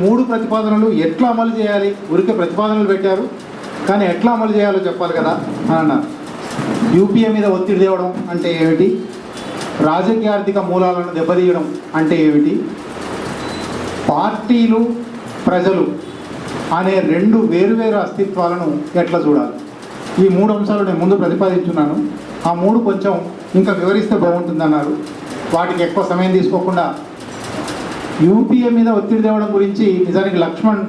మూడు ప్రతిపాదనలు ఎట్లా అమలు చేయాలి, ఊరికే ప్రతిపాదనలు పెట్టారు కానీ ఎట్లా అమలు చేయాలో చెప్పాలి కదా అని అన్నారు. యూపీఏ మీద ఒత్తిడి తేవడం అంటే ఏమిటి, రాజకీయ ఆర్థిక మూలాలను దెబ్బతీయడం అంటే ఏమిటి, పార్టీలు ప్రజలు అనే రెండు వేరువేరు అస్తిత్వాలను ఎట్లా చూడాలి, ఈ మూడు అంశాలు నేను ముందు ప్రతిపాదించున్నాను. ఆ మూడు కొంచెం ఇంకా వివరిస్తే బాగుంటుందన్నారు. వాటికి ఎక్కువ సమయం తీసుకోకుండా యూపీఏ మీద ఒత్తిడి తేవడం గురించి నిజానికి లక్ష్మణ్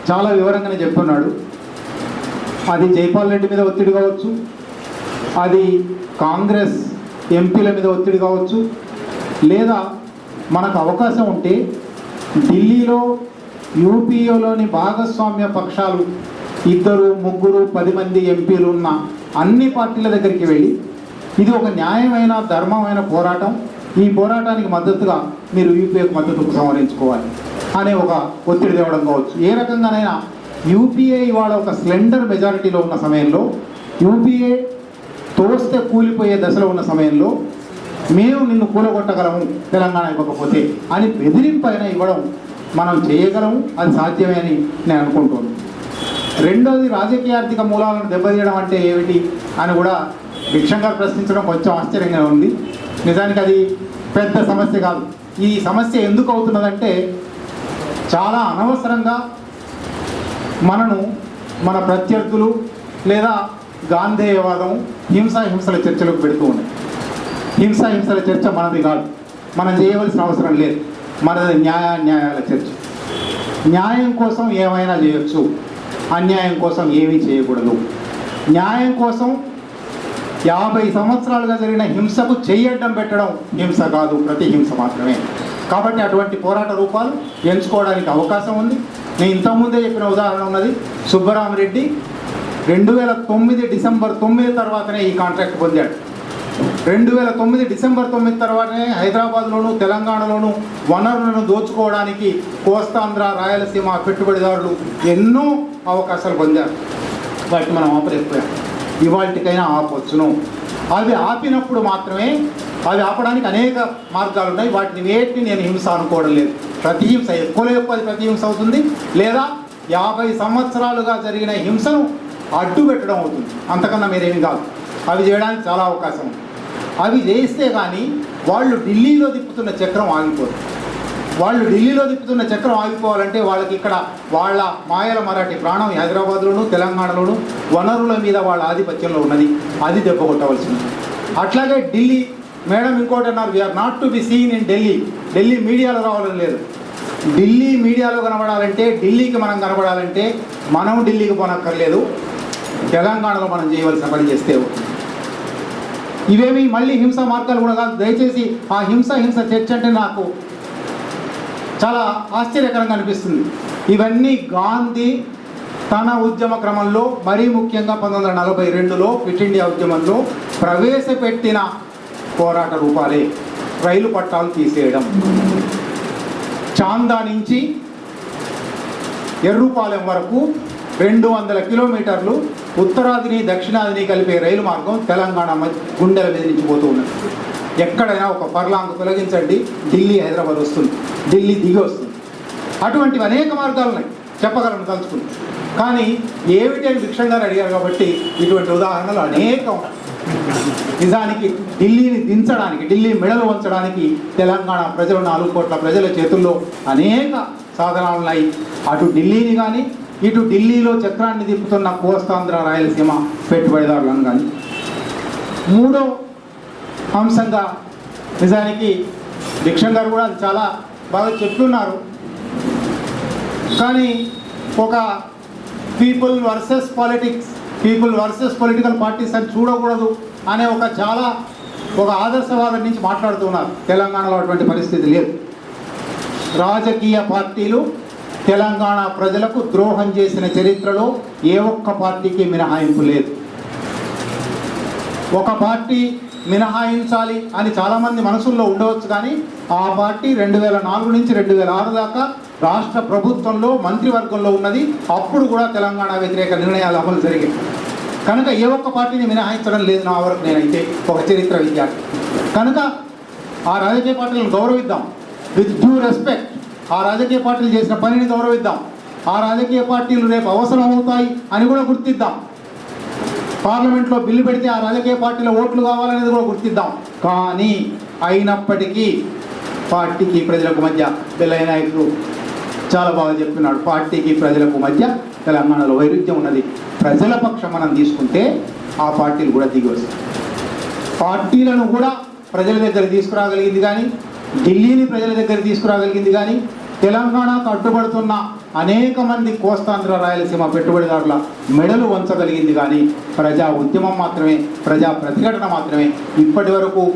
చాలా వివరంగానే చెప్తున్నాడు. అది జైపాల్ రెడ్డి మీద ఒత్తిడి కావచ్చు, అది కాంగ్రెస్ ఎంపీల మీద ఒత్తిడి కావచ్చు, లేదా మనకు అవకాశం ఉంటే ఢిల్లీలో యూపీఏలోని భాగస్వామ్య పక్షాలు 2, 3, 10 మంది ఎంపీలు ఉన్న అన్ని పార్టీల దగ్గరికి వెళ్ళి ఇది ఒక న్యాయమైన ధర్మమైన పోరాటం, ఈ పోరాటానికి మద్దతుగా మీరు యూపీఏకు మద్దతు సంహరించుకోవాలి అనే ఒక ఒత్తిడి తేవడం కావచ్చు. ఏ రకంగానైనా యూపీఏ ఇవాళ ఒక స్లెండర్ మెజారిటీలో ఉన్న సమయంలో, యూపీఏ తోస్తే కూలిపోయే దశలో ఉన్న సమయంలో మేము నిన్ను కూలగొట్టగలము తెలంగాణ ఇవ్వకపోతే అని బెదిరింపైన ఇవ్వడం మనం చేయగలము, అది సాధ్యమే అని నేను అనుకుంటున్నాను. రెండోది, రాజకీయ ఆర్థిక మూలాలను దెబ్బతీయడం అంటే ఏమిటి అని కూడా భిక్షంగా ప్రశ్నించడం కొంచెం ఆశ్చర్యంగా ఉంది. నిజానికి అది పెద్ద సమస్య కాదు. ఈ సమస్య ఎందుకు అవుతున్నదంటే చాలా అనవసరంగా మన ప్రత్యర్థులు లేదా గాంధేయవాదం హింసల చర్చలకు పెడుతూ ఉన్నాయి. హింసల చర్చ మనది కాదు, మనం చేయవలసిన అవసరం లేదు. మనది న్యాయాల చర్చ. న్యాయం కోసం ఏమైనా చేయొచ్చు, అన్యాయం కోసం ఏమీ చేయకూడదు. న్యాయం కోసం 50 సంవత్సరాలుగా జరిగిన హింసకు చెయ్యడ్డం పెట్టడం హింస కాదు, ప్రతిహింస మాత్రమే. కాబట్టి అటువంటి పోరాట రూపాలు ఎంచుకోవడానికి అవకాశం ఉంది. నేను ఇంతకుముందే చెప్పిన ఉదాహరణ ఉన్నది. సుబ్బరామరెడ్డి 2009 డిసెంబర్ 9 తర్వాతనే ఈ కాంట్రాక్ట్ పొందాడు. 2009 డిసెంబర్ 9 తర్వాతనే హైదరాబాద్లోను తెలంగాణలోను వనరులను దోచుకోవడానికి కోస్తాంధ్ర రాయలసీమ పెట్టుబడిదారులు ఎన్నో అవకాశాలు పొందారు. వాటిని మనం ఆపలేకపోయాం. ఇవాళకైనా ఆపవచ్చును. అవి ఆపినప్పుడు మాత్రమే, అవి ఆపడానికి అనేక మార్గాలు ఉన్నాయి. వాటిని వేటిని నేను హింస అనుకోవడం లేదు. ప్రతిహింస ఎక్కువలో ఎక్కువ అది ప్రతిహింస అవుతుంది, లేదా 50 సంవత్సరాలుగా జరిగిన హింసను అడ్డు పెట్టడం అవుతుంది. అంతకన్నా మీరేమీ కాదు. అవి చేయడానికి చాలా అవకాశం ఉంది. అవి చేస్తే కానీ వాళ్ళు ఢిల్లీలో తిప్పుతున్న చక్రం ఆగిపోదు. వాళ్ళు ఢిల్లీలో తిప్పుతున్న చక్రం ఆగిపోవాలంటే వాళ్ళకి ఇక్కడ వాళ్ళ మాయల మరాఠీ ప్రాణం హైదరాబాద్లోను తెలంగాణలోను వనరుల మీద వాళ్ళ ఆధిపత్యంలో ఉన్నది. అది దెబ్బ కొట్టవలసింది. అట్లాగే ఢిల్లీ మేడం ఇంకోటి అన్నారు, we are not to be seen in Delhi. Delhi మీడియాలో రావాలని లేదు. ఢిల్లీ మీడియాలో కనబడాలంటే, ఢిల్లీకి మనం కనబడాలంటే మనం ఢిల్లీకి పోనక్కర్లేదు, తెలంగాణలో మనం చేయవలసిన పని చేస్తే. ఇవేమి మళ్ళీ హింస మార్గాలు కూడా కాదు. దయచేసి ఆ హింస చర్చ అంటే నాకు చాలా ఆశ్చర్యకరంగా అనిపిస్తుంది. ఇవన్నీ గాంధీ తన ఉద్యమ క్రమంలో, మరీ ముఖ్యంగా 1942లో క్విట్ ఇండియా ఉద్యమంలో ప్రవేశపెట్టిన పోరాట రూపాలే. రైలు పట్టాలు తీసేయడం, చాందా నుంచి ఎర్రుపాలెం వరకు 200 కిలోమీటర్లు ఉత్తరాదిని దక్షిణాదిని కలిపే రైలు మార్గం తెలంగాణ గుండెల మీద నుంచి పోతూ ఉన్నది. ఎక్కడైనా ఒక పర్లాంగ్ తొలగించండి, ఢిల్లీ హైదరాబాద్ వస్తుంది, ఢిల్లీ దిగి వస్తుంది. అటువంటివి అనేక మార్గాలు ఉన్నాయి, చెప్పగలను తలుచుకుని. కానీ ఏమిటి అని భిక్షంగా అడిగారు కాబట్టి ఇటువంటి ఉదాహరణలు అనేకం. నిజానికి ఢిల్లీని దించడానికి, ఢిల్లీ మెడలు వంచడానికి తెలంగాణ ప్రజలు, 4 కోట్ల ప్రజల చేతుల్లో అనేక సాధనాలు ఉన్నాయి. అటు ఢిల్లీని కానీ, ఇటు ఢిల్లీలో చక్రాన్ని తిప్పుతున్న కోస్తాంధ్ర రాయలసీమ పెట్టుబడిదారులను కానీ. మూడో అంశంగా నిజానికి భిక్షం గారు కూడా అది చాలా బాగా చెప్తున్నారు. కానీ ఒక people versus politics, people versus political parties అని చూడకూడదు అనే ఒక ఆదర్శవాదం నుంచి మాట్లాడుతున్నారు. తెలంగాణలో అటువంటి పరిస్థితి లేదు. రాజకీయ పార్టీలు తెలంగాణ ప్రజలకు ద్రోహం చేసిన చరిత్రలో ఏ ఒక్క పార్టీకి మినహాయింపు లేదు. ఒక పార్టీ మినహాయించాలి అని చాలామంది మనసుల్లో ఉండవచ్చు, కానీ ఆ పార్టీ 2004 నుంచి 2006 దాకా రాష్ట్ర ప్రభుత్వంలో మంత్రివర్గంలో ఉన్నది. అప్పుడు కూడా తెలంగాణ వ్యతిరేక నిర్ణయాలు అమలు జరిగాయి. కనుక ఏ ఒక్క పార్టీని మినహాయించడం లేదు నా వరకు, నేనైతే ఒక చరిత్ర విద్యార్థి. కనుక ఆ రాజకీయ పార్టీలను గౌరవిద్దాం, విత్ డ్యూ రెస్పెక్ట్. ఆ రాజకీయ పార్టీలు చేసిన పనిని గౌరవిద్దాం. ఆ రాజకీయ పార్టీలు రేపు అవసరం అవుతాయి అని కూడా గుర్తిద్దాం. పార్లమెంట్లో బిల్లు పెడితే ఆ రాజకీయ పార్టీల ఓట్లు కావాలనేది కూడా గుర్తిద్దాం. కానీ అయినప్పటికీ పార్టీకి ప్రజలకు మధ్య బెల్లయ్య నాయకుడు చాలా బాగా చెప్తున్నాడు. పార్టీకి ప్రజలకు మధ్య తెలంగాణలో వైరుధ్యం ఉన్నది. ప్రజల పక్షం మనం తీసుకుంటే ఆ పార్టీలు కూడా దిగి వస్తాయి. పార్టీలను కూడా ప్రజల దగ్గర తీసుకురాగలిగింది కానీ, ఢిల్లీని ప్రజల దగ్గర తీసుకురాగలిగింది కానీ, తెలంగాణకు అడ్డుపడుతున్న అనేక మంది కోస్తాంధ్ర రాయలసీమ పెట్టుబడిదారుల మెడలు వంచగలిగింది కానీ ప్రజా ఉద్యమం మాత్రమే, ప్రజా ప్రతిఘటన మాత్రమే. ఇప్పటి వరకు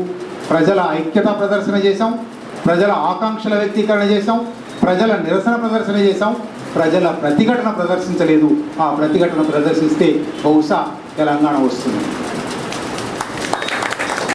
ప్రజల ఐక్యత ప్రదర్శన చేశాం, ప్రజల ఆకాంక్షల వ్యక్తీకరణ చేశాం, ప్రజల నిరసన ప్రదర్శన చేశాం, ప్రజల ప్రతిఘటన ప్రదర్శించలేదు. ఆ ప్రతిఘటన ప్రదర్శిస్తే బహుశా తెలంగాణ వస్తుంది.